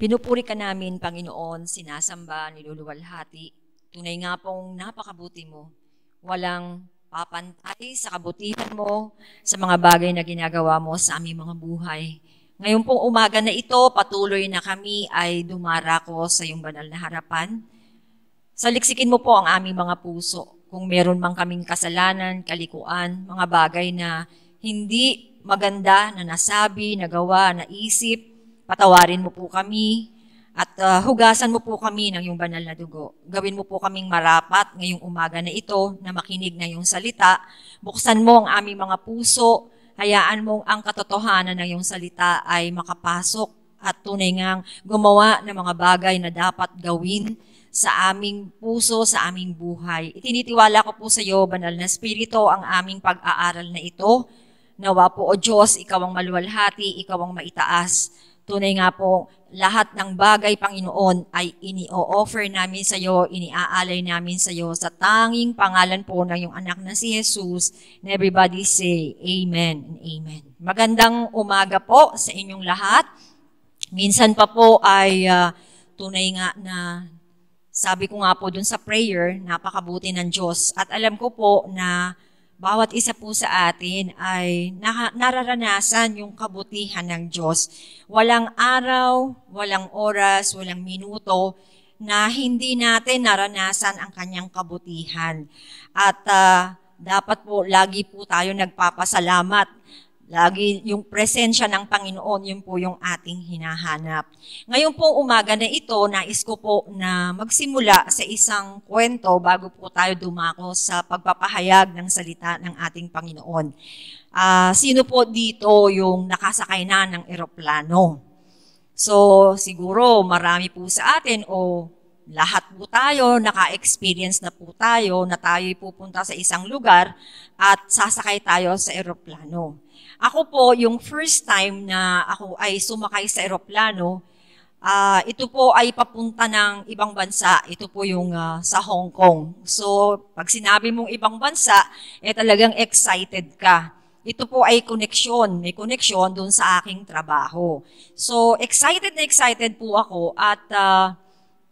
Pinupuri ka namin, Panginoon, sinasamba, niluluwalhati. Tunay nga pong napakabuti mo. Walang papantay sa kabutihan mo, sa mga bagay na ginagawa mo sa aming mga buhay. Ngayon pong umaga na ito, patuloy na kami ay dumarako sa iyong banal na harapan. Saliksikin mo po ang aming mga puso. Kung meron mang kaming kasalanan, kalikuan, mga bagay na hindi maganda na nasabi, nagawa, naisip, patawarin mo po kami at hugasan mo po kami ng iyong banal na dugo. Gawin mo po kaming marapat ngayong umaga na ito na makinig na iyong salita. Buksan mo ang aming mga puso. Hayaan mong ang katotohanan ng iyong salita ay makapasok at tunay ngang gumawa ng mga bagay na dapat gawin sa aming puso, sa aming buhay. Itinitiwala ko po sa iyo, Banal na Espiritu, ang aming pag-aaral na ito. Nawa po, O Diyos, ikaw ang maluwalhati, ikaw ang maitaas. Tunay nga po, lahat ng bagay, Panginoon, ay ini-offer namin sa iyo, iniaalay namin sa iyo sa tanging pangalan po ng iyong anak na si Jesus. And everybody say, Amen and Amen. Magandang umaga po sa inyong lahat. Minsan pa po ay tunay nga na sabi ko nga po dun sa prayer, napakabuti ng Diyos. At alam ko po na bawat isa po sa atin ay nararanasan yung kabutihan ng Diyos. Walang araw, walang oras, walang minuto na hindi natin naranasan ang kanyang kabutihan. At dapat po, lagi po tayo nagpapasalamat. Lagi yung presensya ng Panginoon, yun po yung ating hinahanap. Ngayon po umaga na ito, nais ko po na magsimula sa isang kwento bago po tayo dumako sa pagpapahayag ng salita ng ating Panginoon. Sino po dito yung nakasakay na ng eroplano? So siguro marami po sa atin o lahat po tayo, naka-experience na po tayo na tayo'y pupunta sa isang lugar at sasakay tayo sa eroplano. Ako po, yung first time na ako ay sumakay sa eroplano, ito po ay papunta ng ibang bansa. Ito po yung sa Hong Kong. So, pag sinabi mong ibang bansa, talagang excited ka. Ito po ay koneksyon. May koneksyon dun sa aking trabaho. So, excited na excited po ako at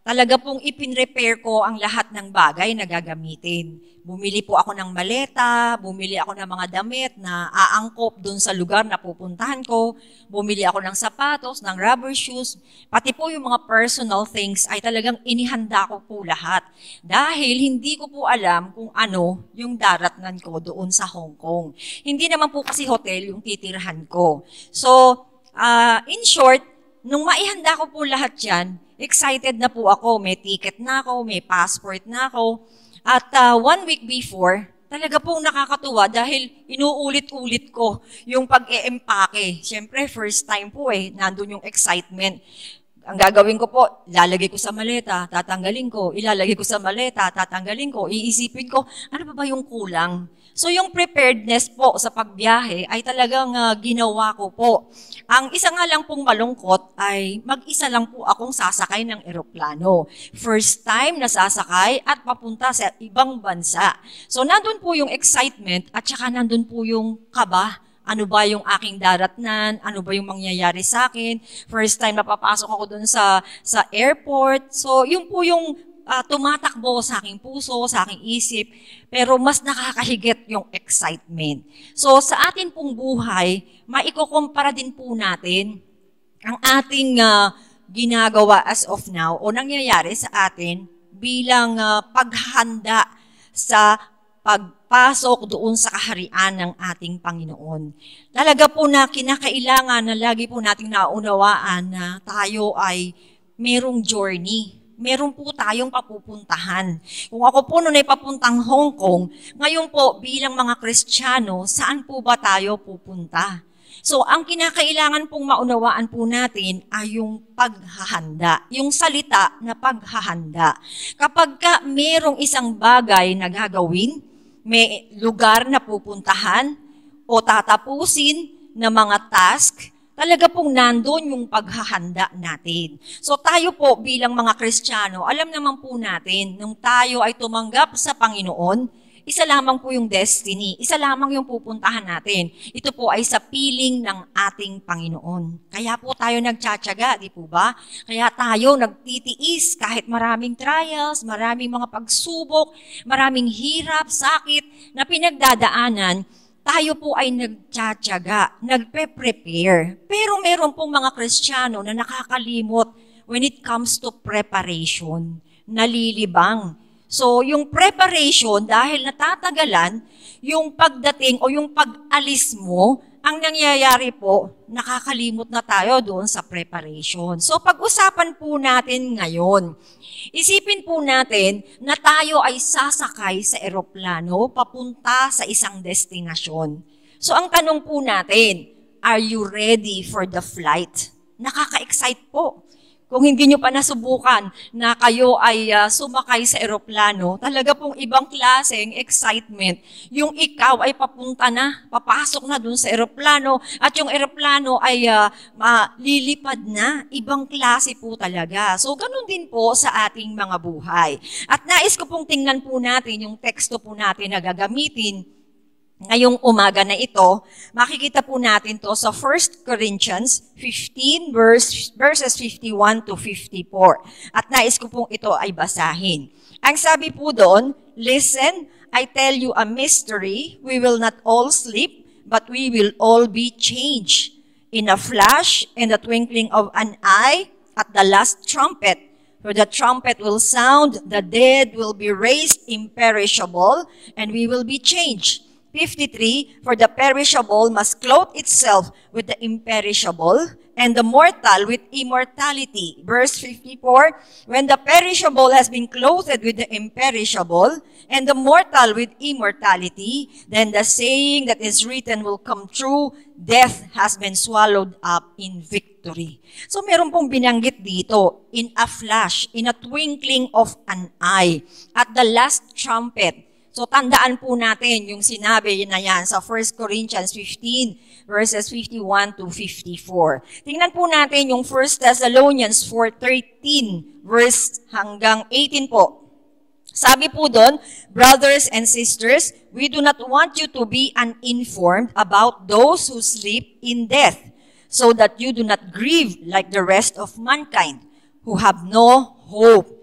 talaga pong ipinrepair ko ang lahat ng bagay na gagamitin. Bumili po ako ng maleta, bumili ako ng mga damit na aangkop dun sa lugar na pupuntahan ko, bumili ako ng sapatos, ng rubber shoes, pati po yung mga personal things ay talagang inihanda ko po lahat. Dahil hindi ko po alam kung ano yung daratnan ko doon sa Hong Kong. Hindi naman po kasi hotel yung titirhan ko. So, in short, nung maihanda ko po lahat yan, excited na po ako. May ticket na ako, may passport na ako. At 1 week before, talaga pong nakakatuwa dahil inuulit-ulit ko yung pag-e-empake. Siyempre, first time po nandun yung excitement. Ang gagawin ko po, ilalagay ko sa maleta, tatanggalin ko, ilalagay ko sa maleta, tatanggalin ko, iisipin ko, ano ba yung kulang? So yung preparedness po sa pagbiyahe ay talagang ginawa ko po. Ang isa nga lang pong malungkot ay mag-isa lang po akong sasakay ng eroplano. First time na sasakay at papunta sa ibang bansa. So nandun po yung excitement at saka nandun po yung kaba. Ano ba yung aking daratnan? Ano ba yung mangyayari sa akin? First time na papasok ako dun sa airport. So yun po yung tumatakbo sa aking puso, sa aking isip, pero mas nakakahigit yung excitement. So sa atin pong buhay, maikukumpara din po natin ang ating ginagawa as of now o nangyayari sa atin bilang paghahanda sa pagpasok doon sa kaharian ng ating Panginoon. Talaga po na kinakailangan na lagi po nating naunawaan na tayo ay merong journey. Meron po tayong papupuntahan. Kung ako po noon ay papuntang Hong Kong, ngayon po bilang mga Kristiyano, saan po ba tayo pupunta? So, ang kinakailangan pong maunawaan po natin ay yung paghahanda, yung salita na paghahanda. Kapag merong isang bagay na gagawin, may lugar na pupuntahan o tatapusin na mga task, talaga pong nandun yung paghahanda natin. So tayo po bilang mga Kristiyano, alam naman po natin, nung tayo ay tumanggap sa Panginoon, Isa lamang po yung destiny. Isa lamang yung pupuntahan natin. Ito po ay sa piling ng ating Panginoon. Kaya po tayo nagtsatsaga, di po ba? Kaya tayo nagtitiis kahit maraming trials, maraming mga pagsubok, maraming hirap, sakit na pinagdadaanan, tayo po ay nagtsatsaga, nagpe-prepare. Pero meron pong mga Kristiyano na nakakalimot when it comes to preparation. Nalilibang. So, yung preparation, dahil natatagalan, yung pagdating o yung pag-alis mo, ang nangyayari po, nakakalimot na tayo doon sa preparation. So, pag-usapan po natin ngayon, isipin po natin na tayo ay sasakay sa eroplano papunta sa isang destinasyon. So, ang tanong po natin, are you ready for the flight? Nakaka-excite po. Kung hindi nyo pa nasubukan na kayo ay sumakay sa eroplano, talaga pong ibang klaseng excitement. Yung ikaw ay papunta na, papasok na dun sa eroplano, at yung eroplano ay lilipad na. Ibang klase po talaga. So, ganun din po sa ating mga buhay. At nais ko pong tingnan po natin yung teksto po natin na gagamitin ngayong umaga na ito. Makikita po natin to sa 1 Corinthians 15 verses 51 to 54. At nais ko pong ito ay basahin. Ang sabi po doon, "Listen, I tell you a mystery. We will not all sleep, but we will all be changed. In a flash, in the twinkling of an eye, at the last trumpet. For the trumpet will sound, the dead will be raised imperishable, and we will be changed." 53, "For the perishable must clothe itself with the imperishable, and the mortal with immortality." Verse 54, "When the perishable has been clothed with the imperishable, and the mortal with immortality, then the saying that is written will come true, death has been swallowed up in victory." So meron pong binanggit dito, in a flash, in a twinkling of an eye, at the last trumpet. So tandaan po natin yung sinabi na yan sa 1 Corinthians 15 verses 51 to 54. Tingnan po natin yung 1 Thessalonians 4:13 verse hanggang 18 po. Sabi po doon, "Brothers and sisters, we do not want you to be uninformed about those who sleep in death, so that you do not grieve like the rest of mankind, who have no hope.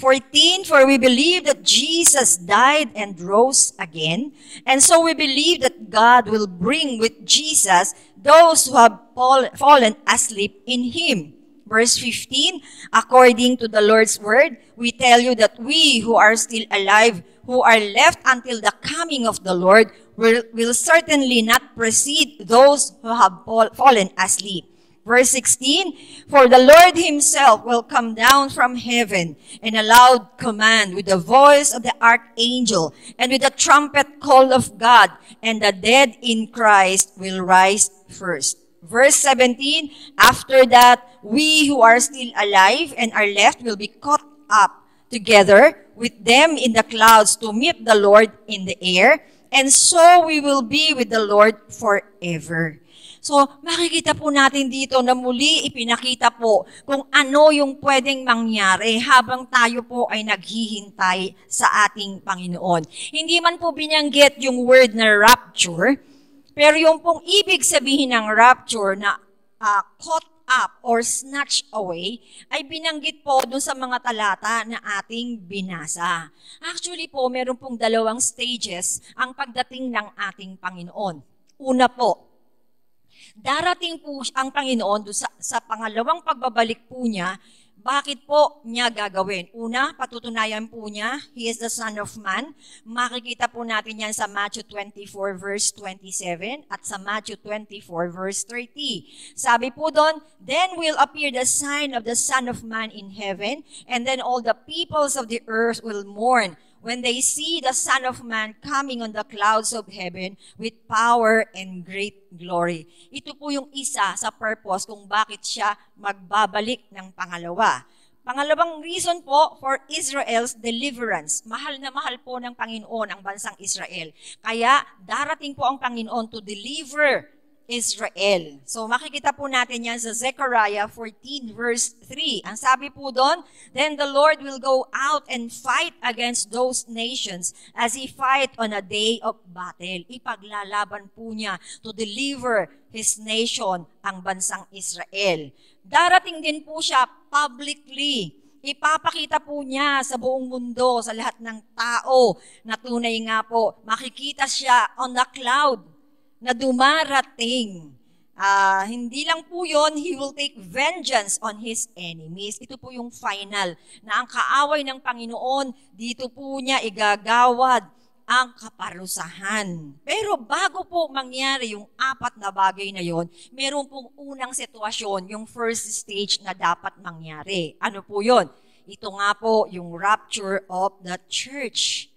14, "For we believe that Jesus died and rose again, and so we believe that God will bring with Jesus those who have fallen asleep in Him." Verse 15, "According to the Lord's word, we tell you that we who are still alive, who are left until the coming of the Lord, will certainly not precede those who have fallen asleep." Verse 16, "For the Lord Himself will come down from heaven in a loud command with the voice of the archangel and with the trumpet call of God, and the dead in Christ will rise first." Verse 17, "After that, we who are still alive and are left will be caught up together with them in the clouds to meet the Lord in the air, and so we will be with the Lord forever." So, makikita po natin dito na muli ipinakita po kung ano yung pwedeng mangyari habang tayo po ay naghihintay sa ating Panginoon. Hindi man po binanggit yung word na rapture, pero yung pong ibig sabihin ng rapture na caught up or snatched away, ay binanggit po dun sa mga talata na ating binasa. Actually po, meron pong dalawang stages ang pagdating ng ating Panginoon. Una po, darating po ang Panginoon sa pangalawang pagbabalik po niya. Bakit po niya gagawin? Una, patutunayan po niya, He is the Son of Man. Makikita po natin yan sa Matthew 24 verse 27 at sa Matthew 24 verse 30. Sabi po doon, "Then will appear the sign of the Son of Man in heaven, and then all the peoples of the earth will mourn when they see the Son of Man coming on the clouds of heaven with power and great glory." Ito po yung isa sa purpose kung bakit siya magbabalik ng pangalawa. Pangalawang reason po, for Israel's deliverance. Mahal na mahal po ng Panginoon ang bansang Israel. Kaya darating po ang Panginoon to deliver Israel. So makikita po natin yan sa Zechariah 14 verse 3. Ang sabi po doon, then the Lord will go out and fight against those nations as he fight on a day of battle. Ipaglalaban po niya to deliver his nation, ang bansang Israel. Darating din po siya publicly. Ipapakita po niya sa buong mundo, sa lahat ng tao na tunay nga po, makikita siya on the cloud na dumarating. Hindi lang po yun, he will take vengeance on his enemies. Ito po yung final na ang kaaway ng Panginoon, dito po niya igagawad ang kaparusahan. Pero bago po mangyari yung apat na bagay na yon, meron pong unang sitwasyon, yung first stage na dapat mangyari. Ano po yon? Ito nga po yung rapture of the church.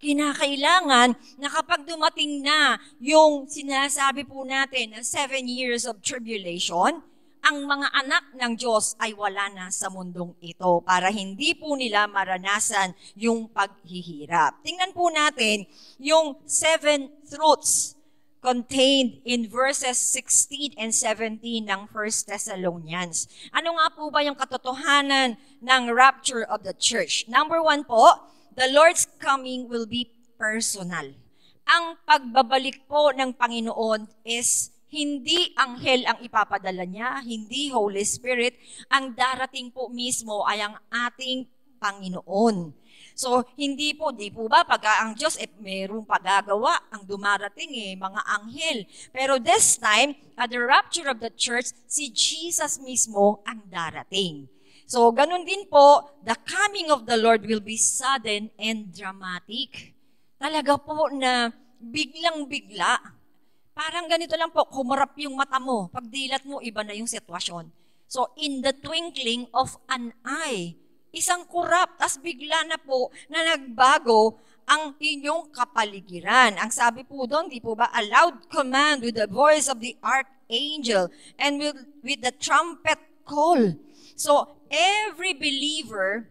Kinakailangan na kapag dumating na yung sinasabi po natin na 7 years of tribulation, ang mga anak ng Diyos ay wala na sa mundong ito para hindi po nila maranasan yung paghihirap. Tingnan po natin yung 7 truths contained in verses 16 and 17 ng 1 Thessalonians. Ano nga po ba yung katotohanan ng rapture of the church? Number 1 po, the Lord's coming will be personal. Ang pagbabalik po ng Panginoon is hindi anghel ang ipapadala niya, hindi Holy Spirit. Ang darating po mismo ay ang ating Panginoon. So, di po ba pag ang Diyos mayroong pagagawa, ang dumarating mga anghel. Pero this time, at the rapture of the church, si Jesus mismo ang darating. So, ganun din po, the coming of the Lord will be sudden and dramatic. Talaga po na biglang-bigla. Parang ganito lang po, kumarap yung mata mo. Pagdilat mo, iba na yung sitwasyon. So, in the twinkling of an eye, isang kurap, tas bigla na po na nagbago ang inyong kapaligiran. Ang sabi po doon, di po ba, a loud command with the voice of the archangel and with the trumpet call. So, every believer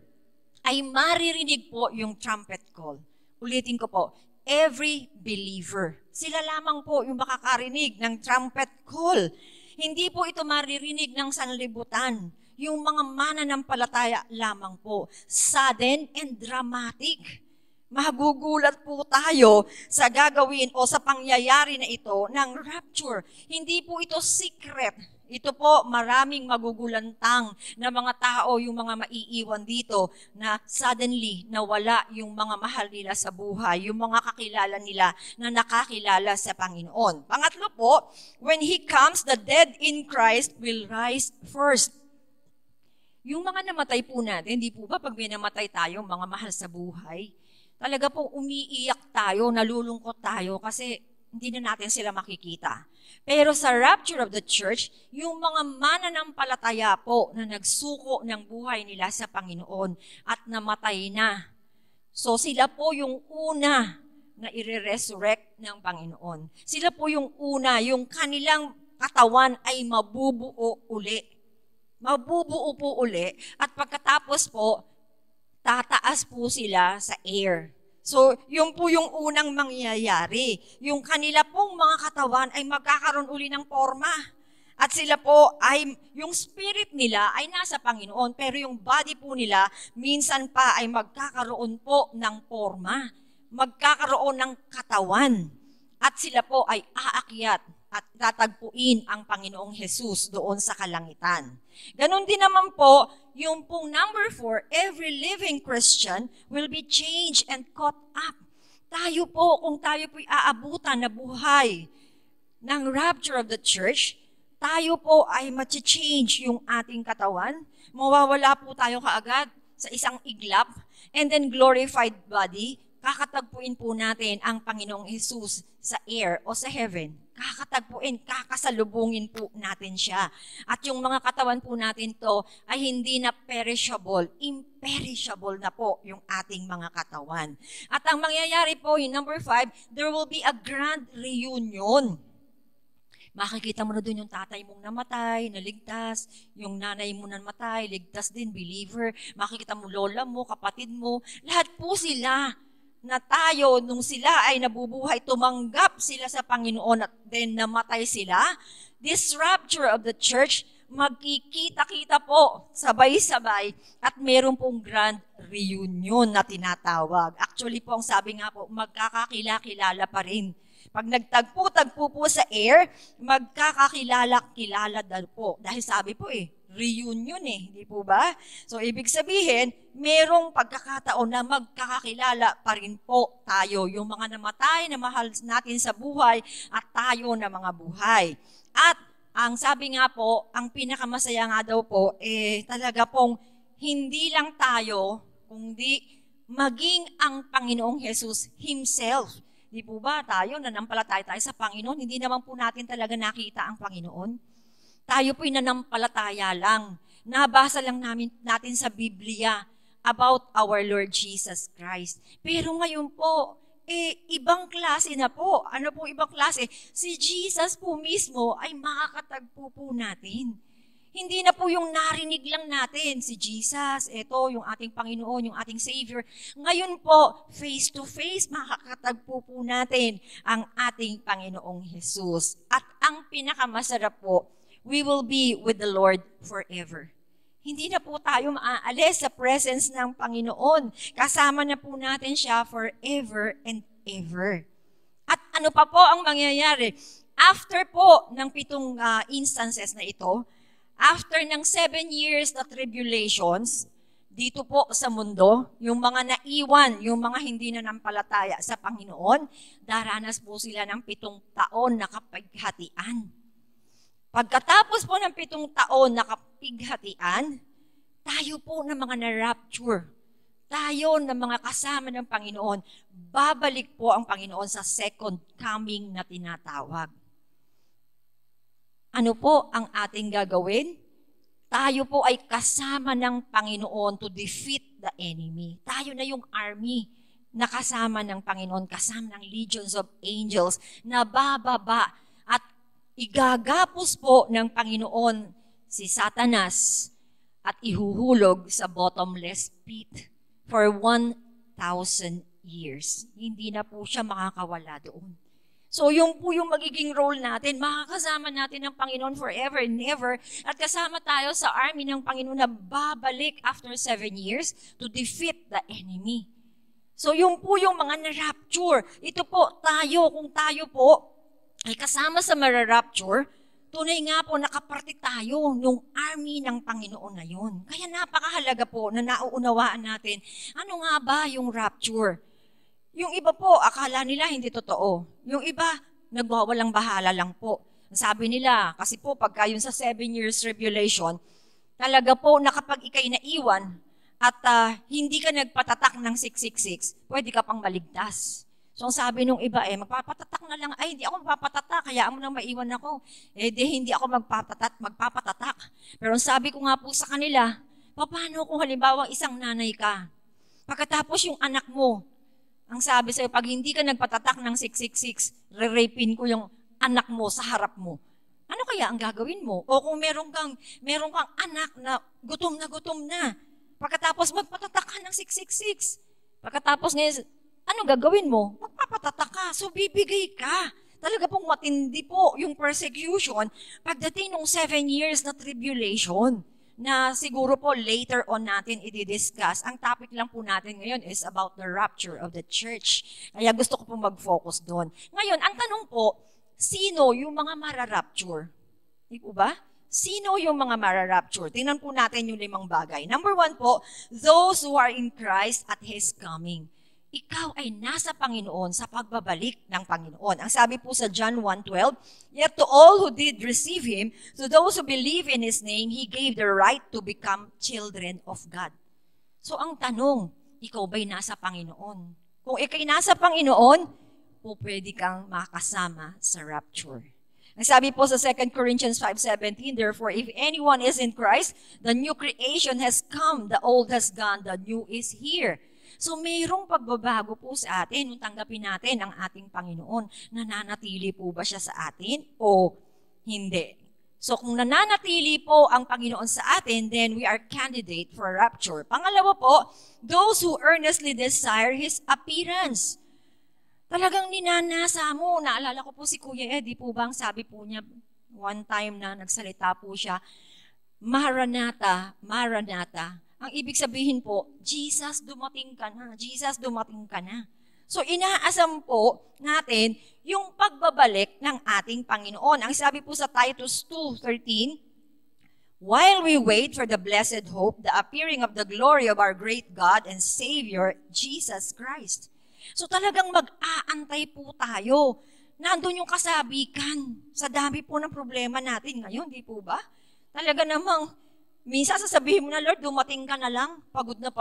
ay maririnig po yung trumpet call. Ulitin ko po, every believer. Sila lamang po yung makakarinig ng trumpet call. Hindi po ito maririnig ng sanlibutan. Yung mga mananampalataya lamang po. Sudden and dramatic. Magugulat po tayo sa gagawin o sa pangyayari na ito ng rapture. Hindi po ito secret. Ito po, maraming magugulantang na mga tao, yung mga maiiwan dito na suddenly nawala yung mga mahal nila sa buhay, yung mga kakilala nila na nakakilala sa Panginoon. Pangatlo po, when He comes, the dead in Christ will rise first. Yung mga namatay po natin, hindi po ba pag may namatay tayo, mga mahal sa buhay, talaga po umiiyak tayo, nalulungkot tayo kasi hindi na natin sila makikita. Pero sa rapture of the church, yung mga mananampalataya po na nagsuko ng buhay nila sa Panginoon at namatay na. So sila po yung una na ire-resurrect ng Panginoon. Sila po yung una, yung kanilang katawan ay mabubuo uli. Mabubuo po uli at pagkatapos po, tataas po sila sa air. So, yun po yung unang mangyayari. Yung kanila pong mga katawan ay magkakaroon uli ng forma. At sila po ay, yung spirit nila ay nasa Panginoon, pero yung body po nila, minsan pa ay magkakaroon po ng forma. Magkakaroon ng katawan. At sila po ay aakyat at tatagpuin ang Panginoong Jesus doon sa kalangitan. Ganon din naman po, yung pong number 4, every living Christian will be changed and caught up. Tayo po, kung tayo po'y aabutan na buhay ng rapture of the church, tayo po ay ma-change yung ating katawan. Mawawala po tayo kaagad sa isang iglap and then glorified body. Kakatagpuin po natin ang Panginoong Jesus sa air o sa heaven. Kakatagpuin, kakasalubungin po natin siya. At yung mga katawan po natin to ay hindi na perishable, imperishable na po yung ating mga katawan. At ang mangyayari po, yung number 5, there will be a grand reunion. Makikita mo na doon yung tatay mong namatay, naligtas, yung nanay mo namatay, ligtas din, believer. Makikita mo lola mo, kapatid mo, lahat po sila na tayo, nung sila ay nabubuhay, tumanggap sila sa Panginoon at then namatay sila, this rapture of the church, magkikita-kita po, sabay-sabay, at meron pong grand reunion na tinatawag. Actually po, ang sabi nga po, magkakakilala pa rin. Pag nagtagpo-tagpo po sa air, magkakakilala-kilala daw po. Dahil sabi po reunion hindi po ba? So, ibig sabihin, merong pagkakataon na magkakakilala pa rin po tayo, yung mga namatay na mahal natin sa buhay at tayo na mga buhay. At ang sabi nga po, ang pinakamasaya nga daw po, talaga pong hindi lang tayo, kundi maging ang Panginoong Jesus Himself. Di po ba tayo, nanampalataya tayo sa Panginoon, hindi naman po natin talaga nakita ang Panginoon. Tayo po'y nanampalataya lang. Nabasa lang natin sa Biblia about our Lord Jesus Christ. Pero ngayon po, ibang klase na po. Ano po ibang klase? Si Jesus po mismo ay makakatagpo po natin. Hindi na po yung narinig lang natin, si Jesus, ito yung ating Panginoon, yung ating Savior. Ngayon po, face to face, makakatagpo po natin ang ating Panginoong Jesus. At ang pinakamasarap po, we will be with the Lord forever. Hindi na po tayo maaalis sa presence ng Panginoon. Kasama na po natin siya forever and ever. At ano pa po ang mangyayari? After po ng 7 instances na ito, after ng 7 years na tribulations, dito po sa mundo, yung mga naiwan, yung mga hindi na nampalataya sa Panginoon, daranas po sila ng 7 taon na kapighatian. Pagkatapos po ng 7 taon na kapighatian, tayo po ng mga na-rapture. Tayo ng mga kasama ng Panginoon. Babalik po ang Panginoon sa second coming na tinatawag. Ano po ang ating gagawin? Tayo po ay kasama ng Panginoon to defeat the enemy. Tayo na yung army na kasama ng Panginoon, kasama ng legions of angels na bababa at igagapos po ng Panginoon si Satanas at ihuhulog sa bottomless pit for 1,000 years. Hindi na po siya makakawala doon. So yung po yung magiging role natin, makakasama natin ng Panginoon forever and ever at kasama tayo sa army ng Panginoon na babalik after 7 years to defeat the enemy. So yung po yung mga na-rapture. Ito po tayo, kung tayo po ay kasama sa mara-rapture, tunay nga po nakaparte tayo nung army ng Panginoon na yun. Kaya napakahalaga po na nauunawaan natin, ano nga ba yung rapture? Yung iba po, akala nila hindi totoo. Yung iba, nagwawalang bahala lang po. Sabi nila, kasi po pagka yun sa 7 years tribulation, talaga po na kapag ikay naiwan at hindi ka nagpatatak ng 666, pwede ka pang maligtas. So ang sabi nung iba, magpapatatak na lang, hindi ako magpapatatak, hayaan mo nang maiwan ako. Hindi ako magpapatatak. Pero ang sabi ko nga po sa kanila, paano kung halimbawa isang nanay ka? Pagkatapos yung anak mo, ang sabi sa'yo, pag hindi ka nagpatatak ng 666, re-rapin ko yung anak mo sa harap mo. Ano kaya ang gagawin mo? O kung meron kang anak na gutom na, pagkatapos magpatatak ka ng 666, pagkatapos ngayon, ano gagawin mo? Magpapatatak ka. So, bibigay ka. Talaga pong matindi po yung persecution pagdating ng 7 years na tribulation na siguro po later on natin i-discuss. Ang topic lang po natin ngayon is about the rapture of the church. Kaya gusto ko po mag-focus doon. Ngayon, ang tanong po, sino yung mga mara-rapture? Di po ba? Sino yung mga mara-rapture? Tingnan po natin yung 5 bagay. Number 1 po, those who are in Christ at His coming. Ikaw ay nasa Panginoon sa pagbabalik ng Panginoon. Ang sabi po sa John 1:12, yet to all who did receive Him, to those who believe in His name, He gave the right to become children of God. So ang tanong, ikaw ba'y nasa Panginoon? Kung ikay nasa Panginoon, pwede kang makasama sa rapture. Ang sabi po sa 2 Corinthians 5:17, therefore, if anyone is in Christ, the new creation has come, the old has gone, the new is here. So mayroong pagbabago po sa atin nung tanggapin natin ang ating Panginoon. Nananatili po ba siya sa atin o hindi? So kung nananatili po ang Panginoon sa atin, then we are candidate for rapture. Pangalawa po, those who earnestly desire His appearance. Talagang ninanasa mo. Naalala ko po si Kuya Eddie po bang sabi po niya one time na nagsalita po siya, Maranatha, Maranatha. Ang ibig sabihin po, Jesus, dumating ka na. Jesus, dumating ka na. So inaasam po natin yung pagbabalik ng ating Panginoon. Ang sabi po sa Titus 2:13, while we wait for the blessed hope, the appearing of the glory of our great God and Savior, Jesus Christ. So talagang mag-aantay po tayo. Nandun yung kasabikan sa dami po ng problema natin ngayon, di po ba? Talaga namang, minsan sasabihin mo na, Lord, dumating ka na lang. Pagod na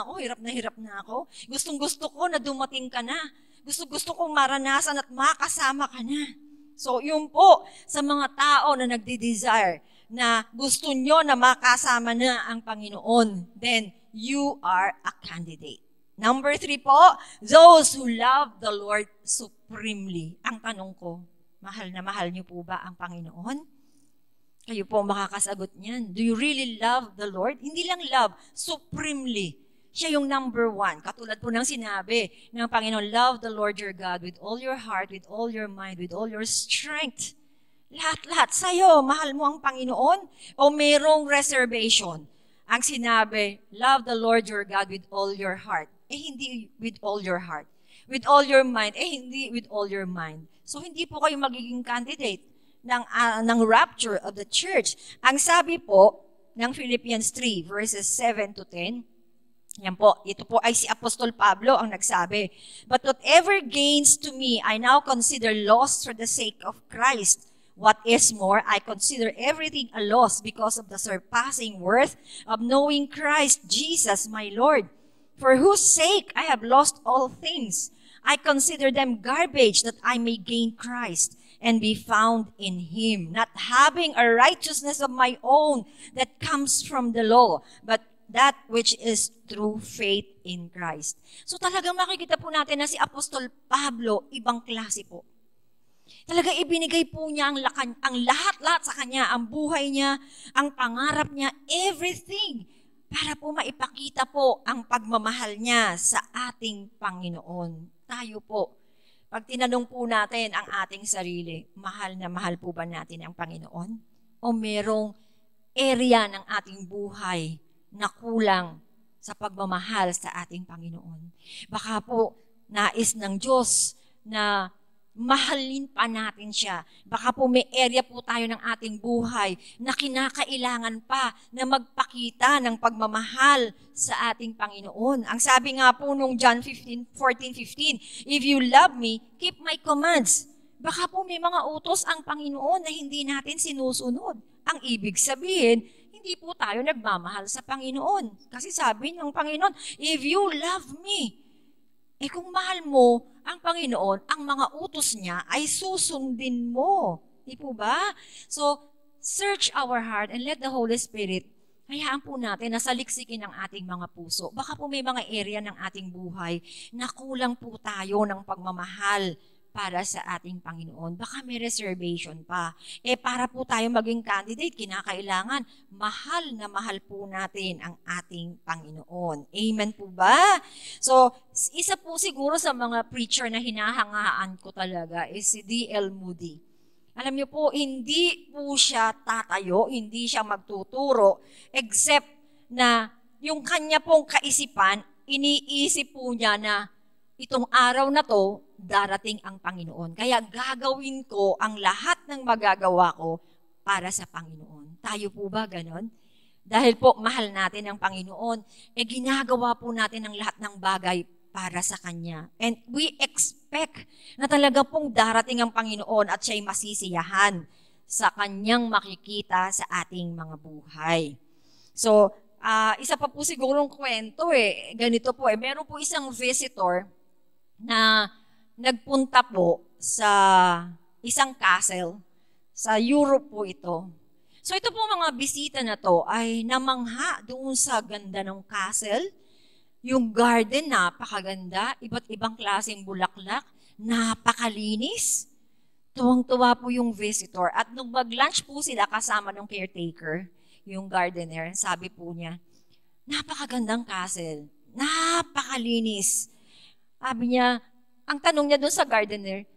ako, hirap na ako. Gustong-gusto ko na dumating ka na. Gusto kong maranasan at makasama ka na. So, yun po, sa mga tao na nagde-desire, na gusto nyo na makasama na ang Panginoon, then you are a candidate. Number 3 po, those who love the Lord supremely. Ang tanong ko, mahal na mahal niyo po ba ang Panginoon? Kayo po makakasagot niyan. Do you really love the Lord? Hindi lang love, supremely. Siya yung number 1. Katulad po ng sinabi ng Panginoon, love the Lord your God with all your heart, with all your mind, with all your strength. Lahat-lahat sa'yo, mahal mo ang Panginoon o merong reservation? Ang sinabi, love the Lord your God with all your heart. Hindi with all your heart. With all your mind. Hindi with all your mind. So, hindi po kayo magiging candidate ng rapture of the church. Ang sabi po ng Philippians 3, verses 7 to 10, yan po, ito po ay si Apostol Pablo ang nagsabi, but whatever gains to me, I now consider loss for the sake of Christ. What is more, I consider everything a loss because of the surpassing worth of knowing Christ Jesus my Lord, for whose sake I have lost all things. I consider them garbage that I may gain Christ and be found in Him, not having a righteousness of my own that comes from the law, but that which is through faith in Christ. So talagang makikita po natin na si Apostol Pablo, ibang klase po. Talaga ibinigay po niya ang lahat-lahat sa kanya, ang buhay niya, ang pangarap niya, everything, para po maipakita po ang pagmamahal niya sa ating Panginoon. Tayo po, pag tinanong po natin ang ating sarili, mahal na mahal po ba natin ang Panginoon? O merong area ng ating buhay na kulang sa pagmamahal sa ating Panginoon? Baka po nais ng Diyos na mahalin pa natin siya. Baka po may area po tayo ng ating buhay na kinakailangan pa na magpakita ng pagmamahal sa ating Panginoon. Ang sabi nga po nung John 14:15, if you love me, keep my commands. Baka po may mga utos ang Panginoon na hindi natin sinusunod. Ang ibig sabihin, hindi po tayo nagmamahal sa Panginoon. Kasi sabi ng Panginoon, if you love me, kung mahal mo ang Panginoon, ang mga utos niya ay susundin mo. Di po ba? So, search our heart and let the Holy Spirit, hayaan po natin na saliksikin ang ating mga puso. Baka po may mga area ng ating buhay na kulang po tayo ng pagmamahal para sa ating Panginoon. Baka may reservation pa. Para po tayo maging candidate, kinakailangan mahal na mahal po natin ang ating Panginoon. Amen po ba? So, isa po siguro sa mga preacher na hinahangaan ko talaga is si D.L. Moody. Alam niyo po, hindi po siya tatayo, hindi siya magtuturo, except na yung kanya pong kaisipan, iniisip po niya na itong araw na to, darating ang Panginoon. Kaya gagawin ko ang lahat ng magagawa ko para sa Panginoon. Tayo po ba ganon? Dahil po mahal natin ang Panginoon, ginagawa po natin ang lahat ng bagay para sa Kanya. And we expect na talaga pong darating ang Panginoon at siya'y masisiyahan sa Kanyang makikita sa ating mga buhay. So, isa pa po sigurong kwento ganito po meron po isang visitor na nagpunta po sa isang castle, sa Europe po ito. So ito po mga bisita na to ay namangha doon sa ganda ng castle. Yung garden, napakaganda, iba't ibang klaseng bulaklak, napakalinis. Tuwang-tuwa po yung visitor. At nung mag-lunch po sila kasama ng caretaker, yung gardener, sabi po niya, napakagandang castle, napakalinis. Sabi niya, ang tanong niya doon sa gardener,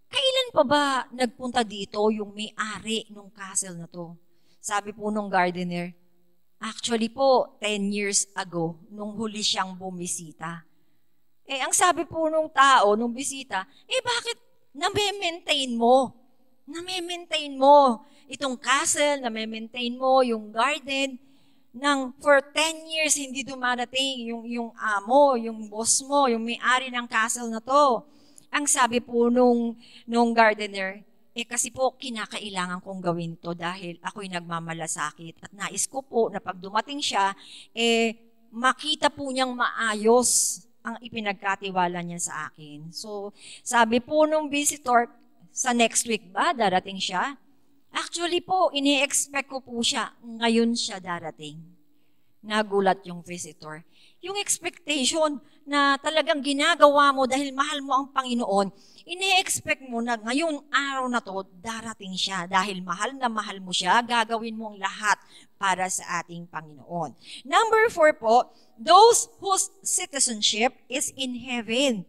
kailan pa ba nagpunta dito yung may-ari ng castle na to? Sabi po nung gardener, actually po, 10 years ago, nung huli siyang bumisita. Ang sabi po nung tao, nung bisita, bakit name-maintain mo? Name-maintain mo itong castle, name-maintain mo yung garden, nang for 10 years hindi dumarating yung amo, yung boss mo, yung may-ari ng castle na to. Ang sabi po nung gardener, kasi po kinakailangan kong gawin to dahil ako'y nagmamalasakit at nais ko po na pag dumating siya, makita po niyang maayos ang ipinagkatiwala niya sa akin. So, sabi po nung visitor, sa next week ba darating siya? Actually po, ini-expect ko po siya, ngayon siya darating. Nagulat yung visitor. Yung expectation na talagang ginagawa mo dahil mahal mo ang Panginoon, ini-expect mo na ngayong araw na to, darating siya. Dahil mahal na mahal mo siya, gagawin mo ang lahat para sa ating Panginoon. Number 4 po, those whose citizenship is in heaven.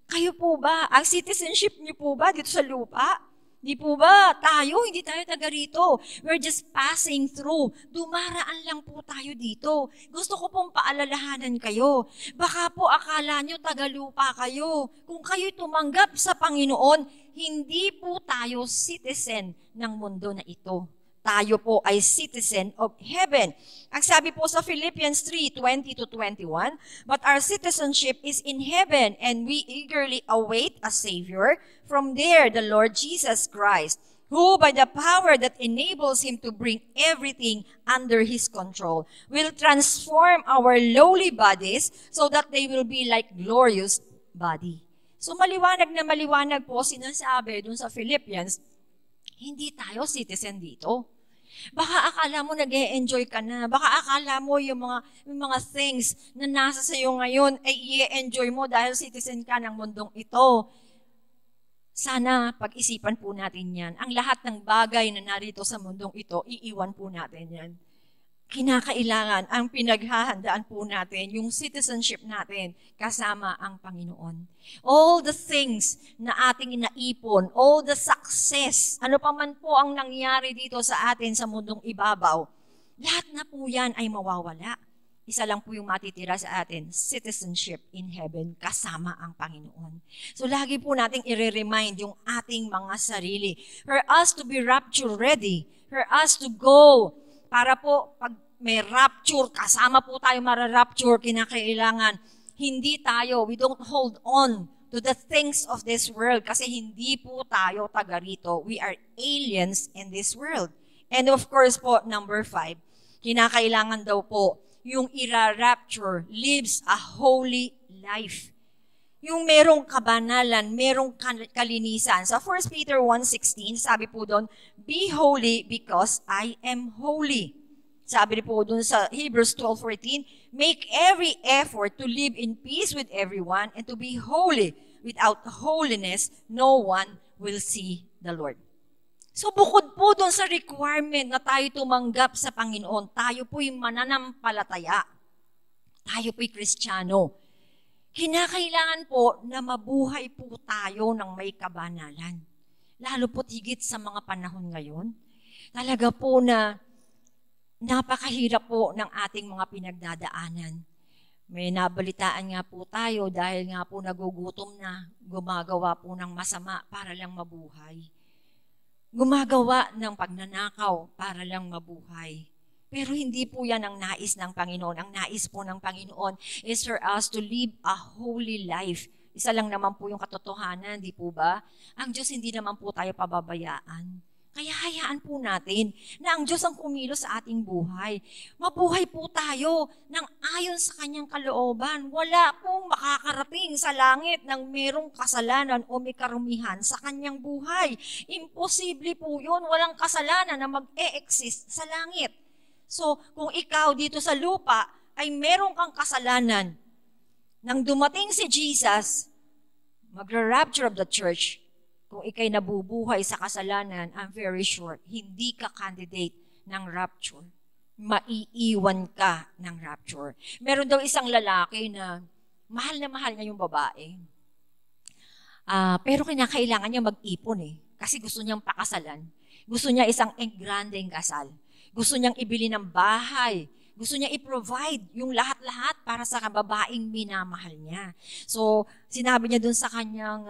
Kayo po ba? Ang citizenship niyo po ba dito sa lupa? Di po ba? Hindi tayo taga rito. We're just passing through. Dumaraan lang po tayo dito. Gusto ko pong paalalahanan kayo. Baka po akala nyo taga lupa kayo. Kung kayo tumanggap sa Panginoon, hindi po tayo citizen ng mundo na ito. Tayo po ay citizen of heaven. Ang sabi po sa Philippians 3:20-21, but our citizenship is in heaven, and we eagerly await a Savior from there, the Lord Jesus Christ, who by the power that enables him to bring everything under his control, will transform our lowly bodies so that they will be like glorious body. So maliwanag na maliwanag po sinasabi dun sa Philippians, hindi tayo citizen dito. Baka akala mo nag-e-enjoy ka na. Baka akala mo yung mga things na nasa sayo ngayon ay i-enjoy mo dahil citizen ka ng mundong ito. Sana pag-isipan po natin yan. Ang lahat ng bagay na narito sa mundong ito, iiwan po natin yan. Kinakailangan, ang pinaghahandaan po natin, yung citizenship natin kasama ang Panginoon. All the things na ating inaipon, all the success, ano pa man po ang nangyari dito sa atin sa mundong ibabaw, lahat na po yan ay mawawala. Isa lang po yung matitira sa atin, citizenship in heaven, kasama ang Panginoon. So lagi po nating i-remind yung ating mga sarili, for us to be rapture ready, for us to go, para po pag may rapture, kasama po tayo mara-rapture, kinakailangan, hindi tayo, we don't hold on to the things of this world kasi hindi po tayo taga rito. We are aliens in this world. And of course po, number 5, kinakailangan daw po, yung ira-rapture lives a holy life. Yung merong kabanalan, merong kalinisan. Sa 1 Peter 1:16, sabi po doon, be holy because I am holy. Sabi po doon sa Hebrews 12:14, make every effort to live in peace with everyone and to be holy. Without holiness, no one will see the Lord. So bukod po doon sa requirement na tayo tumanggap sa Panginoon, tayo po'y mananampalataya. Tayo po'y Kristiyano. Kinakailangan po na mabuhay po tayo ng may kabanalan. Lalo po't higit sa mga panahon ngayon. Talaga po na napakahirap po ng ating mga pinagdadaanan. May nabalitaan nga po tayo dahil nga po nagugutom na, gumagawa po ng masama para lang mabuhay. Gumagawa ng pagnanakaw para lang mabuhay. Pero hindi po yan ang nais ng Panginoon. Ang nais po ng Panginoon is for us to live a holy life. Isa lang naman po yung katotohanan, di po ba? Ang Diyos hindi naman po tayo pababayaan. Kaya hayaan po natin na ang Diyos ang kumilos sa ating buhay. Mabuhay po tayo ng ayon sa kanyang kalooban. Wala pong makakarating sa langit ng merong kasalanan o may karumihan sa kanyang buhay. Imposible po yun. Walang kasalanan na mag-e-exist sa langit. So, kung ikaw dito sa lupa ay meron kang kasalanan, nang dumating si Jesus, magra-rapture of the church, kung ikay nabubuhay sa kasalanan, I'm very sure, hindi ka candidate ng rapture. Maiiwan ka ng rapture. Meron daw isang lalaki na mahal niya yung babae. Pero kinakailangan niya mag-ipon kasi gusto niyang pakasalan. Gusto niya isang engrandeng kasal. Gusto niyang ibili ng bahay. Gusto niya i-provide yung lahat-lahat para sa babaeng minamahal niya. So, sinabi niya dun sa kanyang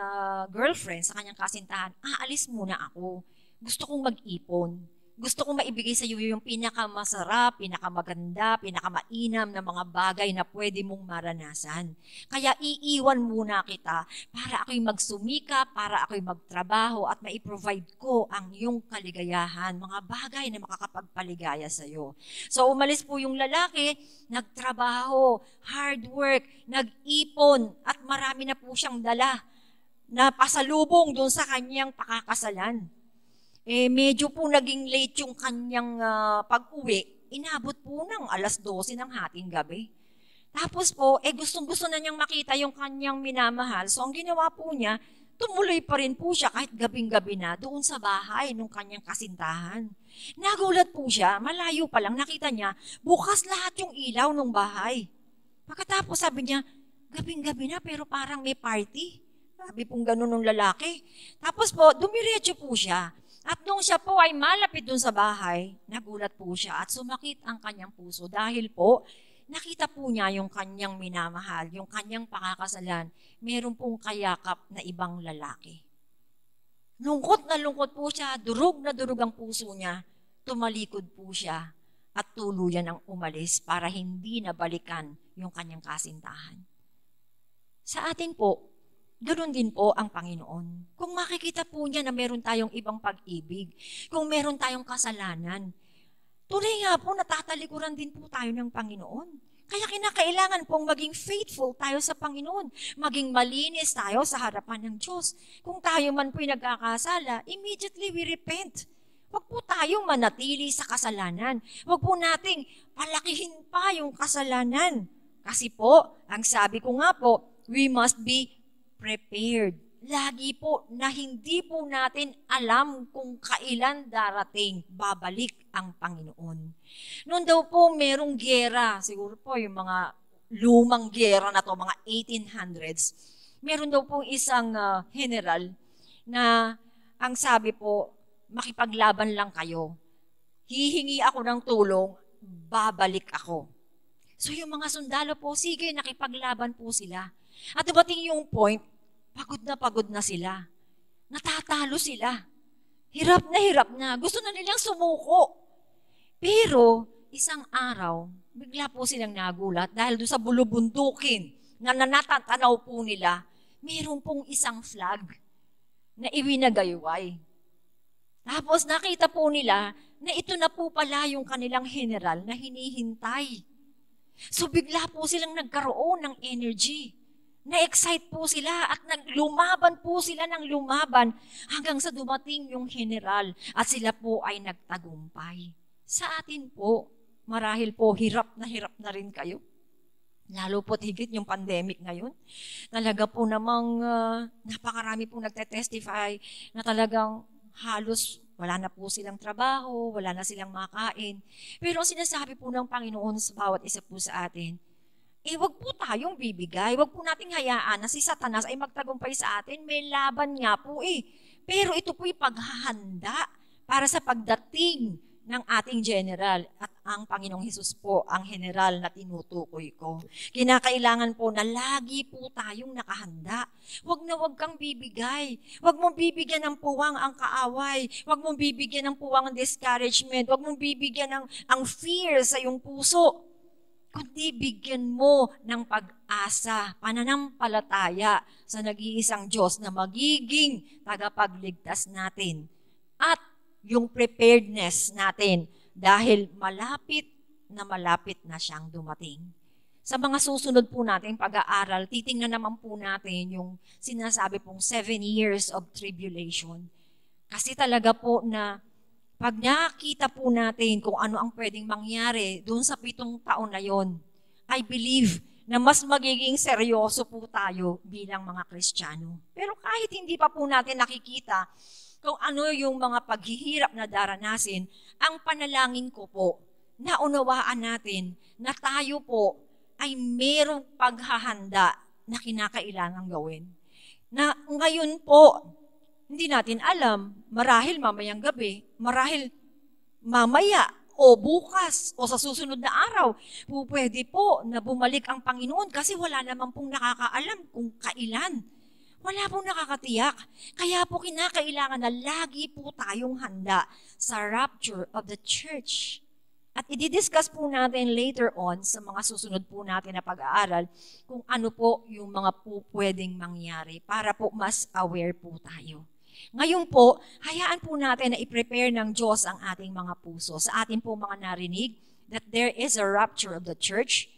girlfriend, sa kanyang kasintahan, aalis muna ako. Gusto kong mag-ipon. Gusto kong maibigay sa iyo yung pinakamasarap, pinakamaganda, pinakamainam na mga bagay na pwede mong maranasan. Kaya iiwan muna kita para ako'y magsumika, para ako'y magtrabaho at maiprovide ko ang iyong kaligayahan, mga bagay na makakapagpaligaya sa iyo. So umalis po yung lalaki, nagtrabaho, hard work, nag-ipon at marami na po siyang dala na pasalubong doon sa kanyang pakakasalan. Medyo po naging late yung kanyang pag-uwi. Inabot po ng 12:00 ng hating gabi. Tapos po, gustong-gusto na niyang makita yung kanyang minamahal. So ang ginawa po niya, tumuloy pa rin po siya kahit gabing-gabi na doon sa bahay ng kanyang kasintahan. Nagulat po siya, malayo pa lang nakita niya, bukas lahat yung ilaw ng bahay. Pagkatapos sabi niya, gabing-gabi na pero parang may party. Sabi pong ganun ng lalaki. Tapos po, dumiretso po siya. At nung siya po ay malapit dun sa bahay, nagulat po siya at sumakit ang kanyang puso dahil po nakita po niya yung kanyang minamahal, yung kanyang pakakasalan, meron pong kayakap na ibang lalaki. Lungkot na lungkot po siya, durog na durog ang puso niya, tumalikod po siya at tuluyan ang umalis para hindi na balikan yung kanyang kasintahan. Sa atin po, ganoon din po ang Panginoon. Kung makikita po niya na meron tayong ibang pag-ibig, kung meron tayong kasalanan, tunay nga po natatalikuran din po tayo ng Panginoon. Kaya kinakailangan pong maging faithful tayo sa Panginoon, maging malinis tayo sa harapan ng Diyos. Kung tayo man po'y nagkakasala, immediately we repent. Huwag po tayong manatili sa kasalanan. Huwag po nating palakihin pa yung kasalanan. Kasi po, ang sabi ko nga po, we must be prepared. Lagi po na hindi po natin alam kung kailan darating babalik ang Panginoon. Noon daw po merong giyera, siguro po yung mga lumang giyera na to, mga 1800s, meron daw po isang general na ang sabi po, makipaglaban lang kayo. Hihingi ako ng tulong, babalik ako. So yung mga sundalo po, sige, nakipaglaban po sila. At dumating yung point, pagod na sila. Natatalo sila. Hirap na. Gusto na nilang sumuko. Pero, isang araw, bigla po silang nagulat dahil doon sa bulubundukin na natatanaw po nila, mayroon pong isang flag na iwinagayway. Tapos nakita po nila na ito na po pala yung kanilang general na hinihintay. So bigla po silang nagkaroon ng energy. Na-excite po sila at lumaban po sila ng lumaban hanggang sa dumating yung general at sila po ay nagtagumpay. Sa atin po, marahil po hirap na rin kayo. Lalo po't higit yung pandemic ngayon. Talaga po namang napakarami po nagte-testify na talagang halos wala na po silang trabaho, wala na silang makain. Pero ang sinasabi po ng Panginoon sa bawat isa po sa atin, wag po tayong bibigay. Wag po nating hayaan na si Satanas ay magtagumpay sa atin. May laban nga po Pero ito po'y paghahanda para sa pagdating ng ating general at ang Panginoong Hesus po ang general na tinutukoy ko. Kinakailangan po na lagi po tayong nakahanda. Wag na wag kang bibigay. Wag mong bibigyan ng puwang ang kaaway. Wag mong bibigyan ng puwang ang discouragement. Wag mong bibigyan ang fear sa iyong puso. Kundi bigyan mo ng pag-asa, pananampalataya sa nag-iisang Diyos na magiging tagapagligtas natin. At yung preparedness natin dahil malapit na siyang dumating. Sa mga susunod po natin pag-aaral, titingnan naman po natin yung sinasabi pong 7 years of tribulation. Kasi talaga po na pag nakita po natin kung ano ang pwedeng mangyari doon sa 7 taon na yon, I believe na mas magiging seryoso po tayo bilang mga Kristiyano. Pero kahit hindi pa po natin nakikita kung ano yung mga paghihirap na daranasin, ang panalangin ko po, naunawaan natin na tayo po ay merong paghahanda na kinakailangang gawin. Na ngayon po, hindi natin alam, marahil mamayang gabi, marahil mamaya, o bukas, o sa susunod na araw, pwede po na bumalik ang Panginoon kasi wala naman pong nakakaalam kung kailan. Wala pong nakakatiyak. Kaya po kinakailangan na lagi po tayong handa sa rapture of the church. At i-discuss po natin later on sa mga susunod po natin na pag-aaral kung ano po yung mga po pwedeng mangyari para po mas aware po tayo. Ngayon po, hayaan po natin na i-prepare ng Diyos ang ating mga puso. Sa ating po mga narinig that there is a rapture of the church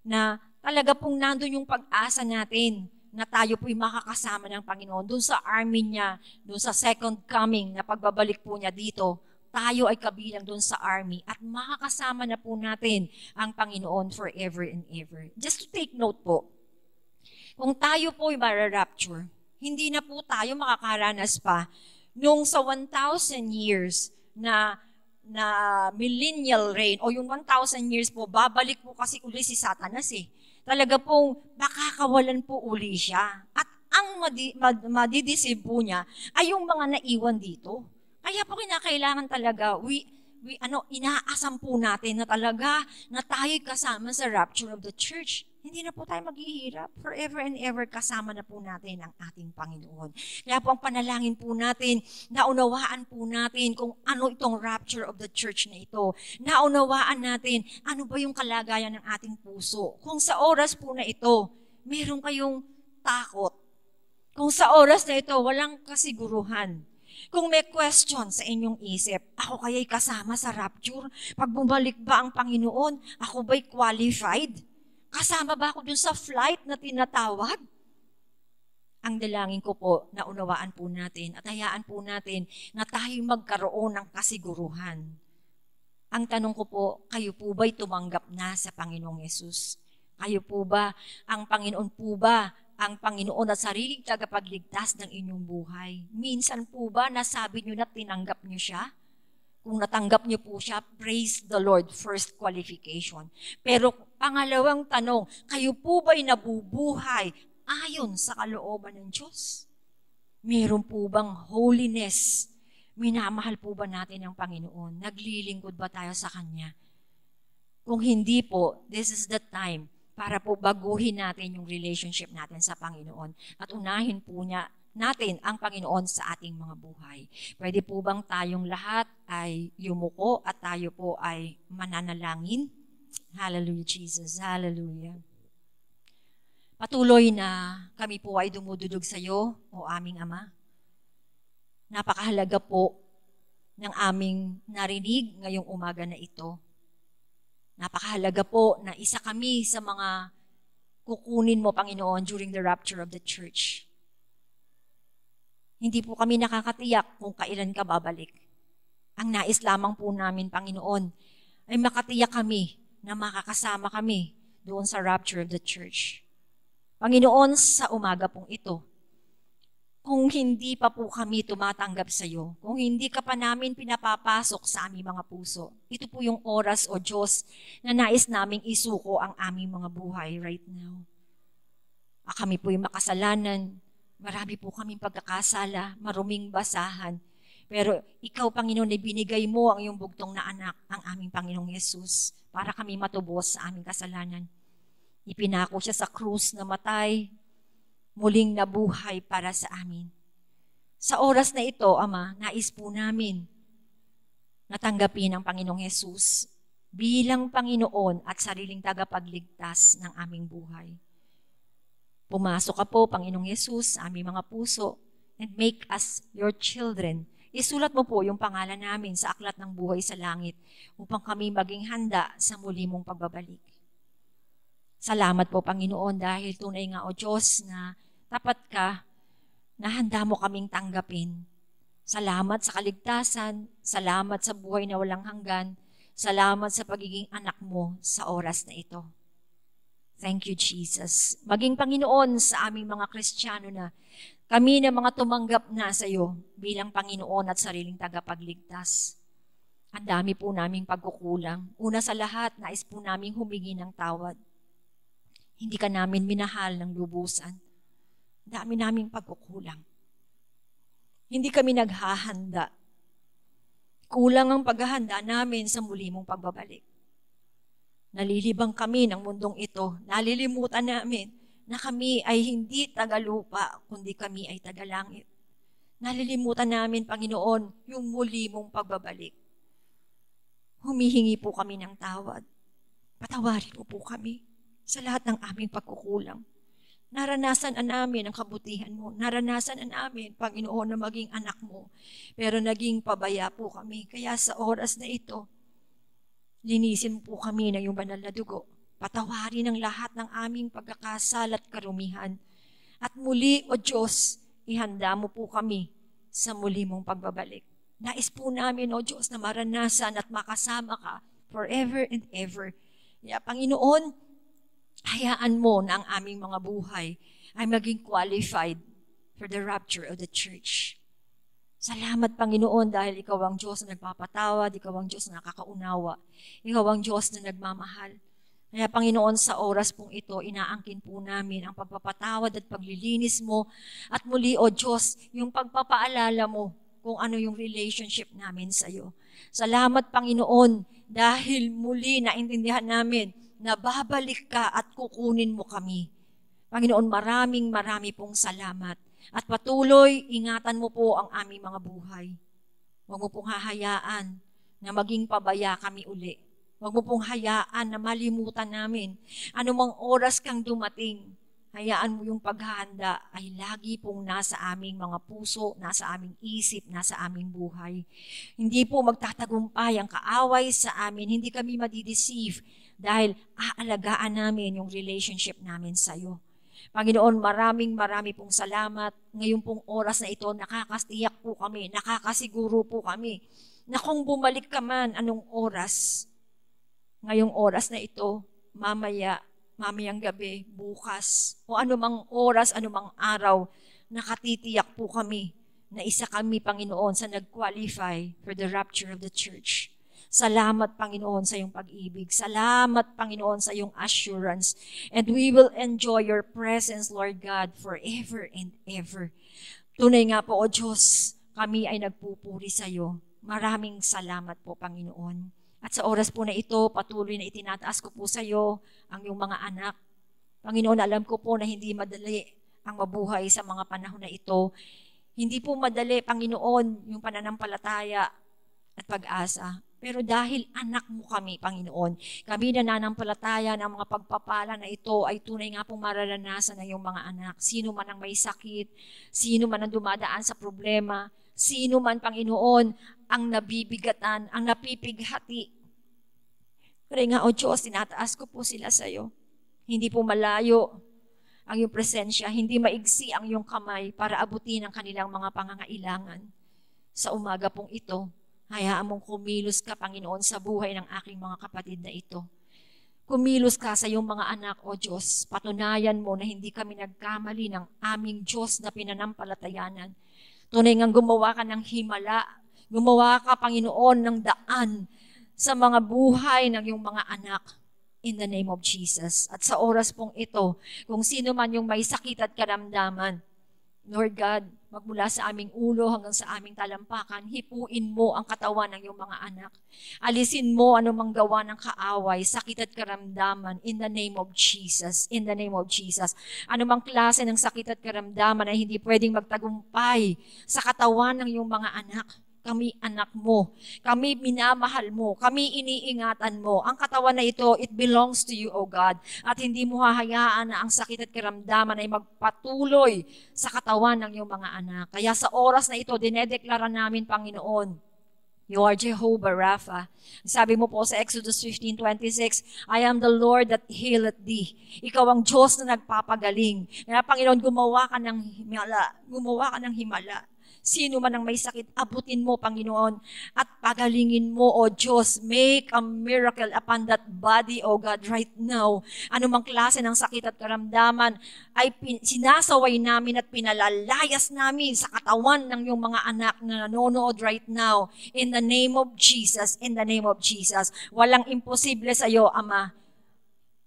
na talaga pong nandun yung pag-asa natin na tayo po'y makakasama ng Panginoon doon sa army niya, doon sa second coming na pagbabalik po niya dito. Tayo ay kabilang doon sa army at makakasama na po natin ang Panginoon forever and ever. Just to take note po, kung tayo po'y mara-rapture, hindi na po tayo makakaranas pa nung sa 1,000 years na millennial reign o yung 1,000 years po, babalik po kasi uli si Satanas eh. Talaga pong makakawalan po uli siya. At ang madideceive po niya ay yung mga naiwan dito. Kaya po kinakailangan talaga, inaasam po natin na talaga na tayo'y kasama sa rapture of the church. Hindi na po tayo maghihirap. Forever and ever kasama na po natin ang ating Panginoon. Kaya po ang panalangin po natin, naunawaan po natin kung ano itong rapture of the church na ito. Naunawaan natin ano ba yung kalagayan ng ating puso. Kung sa oras po na ito, meron kayong takot. Kung sa oras na ito, walang kasiguruhan. Kung may question sa inyong isip, ako kaya'y kasama sa rapture? Pag bumalik ba ang Panginoon, ako ba'y qualified? Kasama ba ako dun sa flight na tinatawag? Ang dalangin ko po, naunawaan po natin at hayaan po natin na tayo magkaroon ng kasiguruhan. Ang tanong ko po, kayo po ba'y tumanggap na sa Panginoong Yesus? Kayo po ba, ang Panginoon po ba, ang Panginoon at sariling tagapagligtas ng inyong buhay? Minsan po ba nasabi nyo na tinanggap nyo siya? Kung natanggap niyo po siya, praise the Lord, first qualification. Pero pangalawang tanong, kayo po ba'y nabubuhay ayon sa kalooban ng Diyos? Meron po bang holiness? Minamahal po ba natin ang Panginoon? Naglilingkod ba tayo sa Kanya? Kung hindi po, this is the time para po baguhin natin yung relationship natin sa Panginoon at unahin po natin ang Panginoon sa ating mga buhay. Pwede po bang tayong lahat ay yumuko at tayo po ay mananalangin? Hallelujah, Jesus. Hallelujah. Patuloy na kami po ay dumudulog sa iyo, o aming Ama. Napakahalaga po ng aming narinig ngayong umaga na ito. Napakahalaga po na isa kami sa mga kukunin mo, Panginoon, during the rapture of the church. Hindi po kami nakakatiyak kung kailan ka babalik. Ang nais lamang po namin, Panginoon, ay makatiyak kami na makakasama kami doon sa rapture of the church. Panginoon, sa umaga pong ito, kung hindi pa po kami tumatanggap sa iyo, kung hindi ka pa namin pinapapasok sa aming mga puso, ito po yung oras o Diyos na nais naming isuko ang aming mga buhay right now. Kami po yung makasalanan, marami po kaming pagkakasala, maruming basahan. Pero ikaw, Panginoon, ay binigay mo ang iyong bugtong na anak, ang aming Panginoong Yesus, para kami matubos sa aming kasalanan. Ipinako siya sa krus na matay, muling nabuhay para sa amin. Sa oras na ito, Ama, nais po namin natanggapin ang Panginoong Yesus bilang Panginoon at sariling tagapagligtas ng aming buhay. Pumasok ka po, Panginoong Yesus, sa aming mga puso and make us your children. Isulat mo po yung pangalan namin sa aklat ng buhay sa langit upang kami maging handa sa muli mong pagbabalik. Salamat po, Panginoon, dahil tunay nga, O Diyos, na tapat ka, na handa mo kaming tanggapin. Salamat sa kaligtasan, salamat sa buhay na walang hanggan, salamat sa pagiging anak mo sa oras na ito. Thank you, Jesus. Maging Panginoon sa aming mga Kristiyano na kami na mga tumanggap na sa iyo bilang Panginoon at sariling tagapagligtas. Ang dami po naming pagkukulang. Una sa lahat, nais po naming humingi ng tawad. Hindi ka namin minahal ng lubusan. Dami naming pagkukulang. Hindi kami naghahanda. Kulang ang paghahanda namin sa muli mong pagbabalik. Nalilibang kami ng mundong ito. Nalilimutan namin na kami ay hindi tagalupa, kundi kami ay tagalangit. Nalilimutan namin, Panginoon, yung muli mong pagbabalik. Humihingi po kami ng tawad. Patawarin mo po kami sa lahat ng aming pagkukulang. Naranasan namin ang kabutihan mo. Naranasan namin, Panginoon, na maging anak mo. Pero naging pabaya po kami. Kaya sa oras na ito, linisin po kami ng iyong banal na dugo. Patawarin ang lahat ng aming pagkakasala at karumihan. At muli, O Diyos, ihanda mo po kami sa muli mong pagbabalik. Nais po namin, O Diyos, na maranasan at makasama ka forever and ever. Kaya, Panginoon, hayaan mo na ang aming mga buhay ay maging qualified for the rapture of the church. Salamat, Panginoon, dahil ikaw ang Diyos na nagpapatawad, ikaw ang Diyos na nakakaunawa, ikaw ang Diyos na nagmamahal. Kaya, Panginoon, sa oras pong ito, inaangkin po namin ang pagpapatawad at paglilinis mo. At muli, O Diyos, yung pagpapaalala mo kung ano yung relationship namin sa iyo. Salamat, Panginoon, dahil muli naintindihan namin na babalik ka at kukunin mo kami. Panginoon, marami pong salamat. At patuloy, ingatan mo po ang aming mga buhay. Huwag mo pong hahayaan na maging pabaya kami uli. Huwag mo pong hayaan na malimutan namin. Anumang oras kang dumating, hayaan mo yung paghahanda ay lagi pong nasa aming mga puso, nasa aming isip, nasa aming buhay. Hindi po magtatagumpay ang kaaway sa amin. Hindi kami madideceive dahil aalagaan namin yung relationship namin sa iyo. Panginoon, marami pong salamat. Ngayon pong oras na ito, nakakastiyak po kami, nakakasiguro po kami na kung bumalik ka man anong oras, ngayong oras na ito, mamayang gabi, bukas, o anumang oras, anumang araw, nakatitiyak po kami na isa kami, Panginoon, sa nag-qualify for the rapture of the church. Salamat, Panginoon, sa iyong pag-ibig. Salamat, Panginoon, sa iyong assurance. And we will enjoy your presence, Lord God, forever and ever. Tunay nga po, O Diyos, kami ay nagpupuri sa iyo. Maraming salamat po, Panginoon. At sa oras po na ito, patuloy na itinataas ko po sa iyo ang iyong mga anak. Panginoon, alam ko po na hindi madali ang mabuhay sa mga panahon na ito. Hindi po madali, Panginoon, yung pananampalataya at pag-asa. Pero dahil anak mo kami, Panginoon, kami na nananampalataya ng mga pagpapala na ito ay tunay nga pong mararanasan ng iyong mga anak. Sino man ang may sakit, sino man ang dumadaan sa problema, sino man, Panginoon, ang nabibigatan, ang napipighati. Kaya nga, O Diyos, tinataas ko po sila sa iyo. Hindi po malayo ang iyong presensya, hindi maigsi ang iyong kamay para abutin ang kanilang mga pangangailangan. Sa umaga pong ito, hayaan mong kumilos ka, Panginoon, sa buhay ng aking mga kapatid na ito. Kumilos ka sa iyong mga anak, O Diyos. Patunayan mo na hindi kami nagkamali ng aming Diyos na pinanampalatayanan. Tunay ngang gumawa ka ng himala. Gumawa ka, Panginoon, ng daan sa mga buhay ng iyong mga anak. In the name of Jesus. At sa oras pong ito, kung sino man yung may sakit at karamdaman, Lord God, magmula sa aming ulo hanggang sa aming talampakan, hipuin mo ang katawan ng iyong mga anak. Alisin mo anumang gawa ng kaaway, sakit at karamdaman in the name of Jesus. In the name of Jesus. Anumang klase ng sakit at karamdaman ay hindi pwedeng magtagumpay sa katawan ng iyong mga anak. Kami anak mo. Kami minamahal mo. Kami iniingatan mo. Ang katawan na ito, it belongs to you, O God. At hindi mo hahayaan na ang sakit at karamdaman ay magpatuloy sa katawan ng iyong mga anak. Kaya sa oras na ito, dinedeklara namin, Panginoon, you are Jehovah Rapha. Sabi mo po sa Exodus 15:26, I am the Lord that healeth thee. Ikaw ang Diyos na nagpapagaling. Kaya Panginoon, gumawa ka ng himala. Gumawa ka ng himala. Sino man ang may sakit, abutin mo, Panginoon, at pagalingin mo, O Diyos. Make a miracle upon that body, O God, right now. Anumang klase ng sakit at karamdaman ay sinasaway namin at pinalalayas namin sa katawan ng iyong mga anak na nanonood right now. In the name of Jesus, in the name of Jesus. Walang imposible sa iyo, Ama.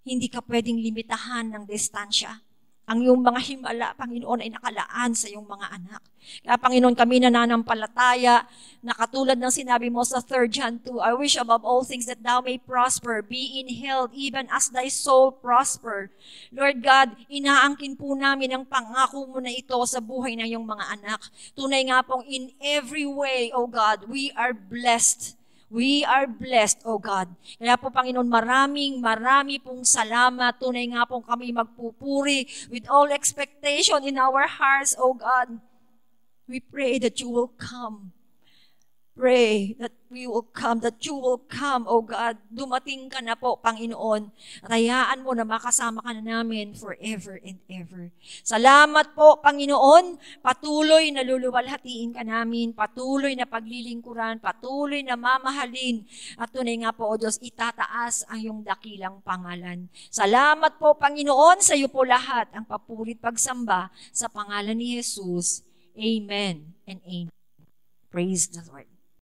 Hindi ka pwedeng limitahan ng distansya. Ang iyong mga himala, Panginoon, ay nakalaan sa iyong mga anak. Kaya, Panginoon, kami nananampalataya na katulad ng sinabi mo sa 3 John 2, I wish above all things that thou may prosper, be in health, even as thy soul prosper. Lord God, inaangkin po namin ang pangako mo na ito sa buhay ng iyong mga anak. Tunay nga pong in every way, O God, we are blessed. We are blessed, O God. Kaya po, Panginoon, marami pong salamat. Tunay nga pong kami magpupuri with all expectation in our hearts, O God. We pray that you will come. Pray that we will come, that you will come, O God. Dumating ka na po, Panginoon. Hayaan mo na makasama ka na namin forever and ever. Salamat po, Panginoon. Patuloy na luluwalhatiin ka namin. Patuloy na paglilingkuran. Patuloy na mamahalin. At tunay nga po, O Diyos, itataas ang iyong dakilang pangalan. Salamat po, Panginoon. Sa iyo po lahat ang papurit pagsamba sa pangalan ni Jesus. Amen and amen. Praise the Lord.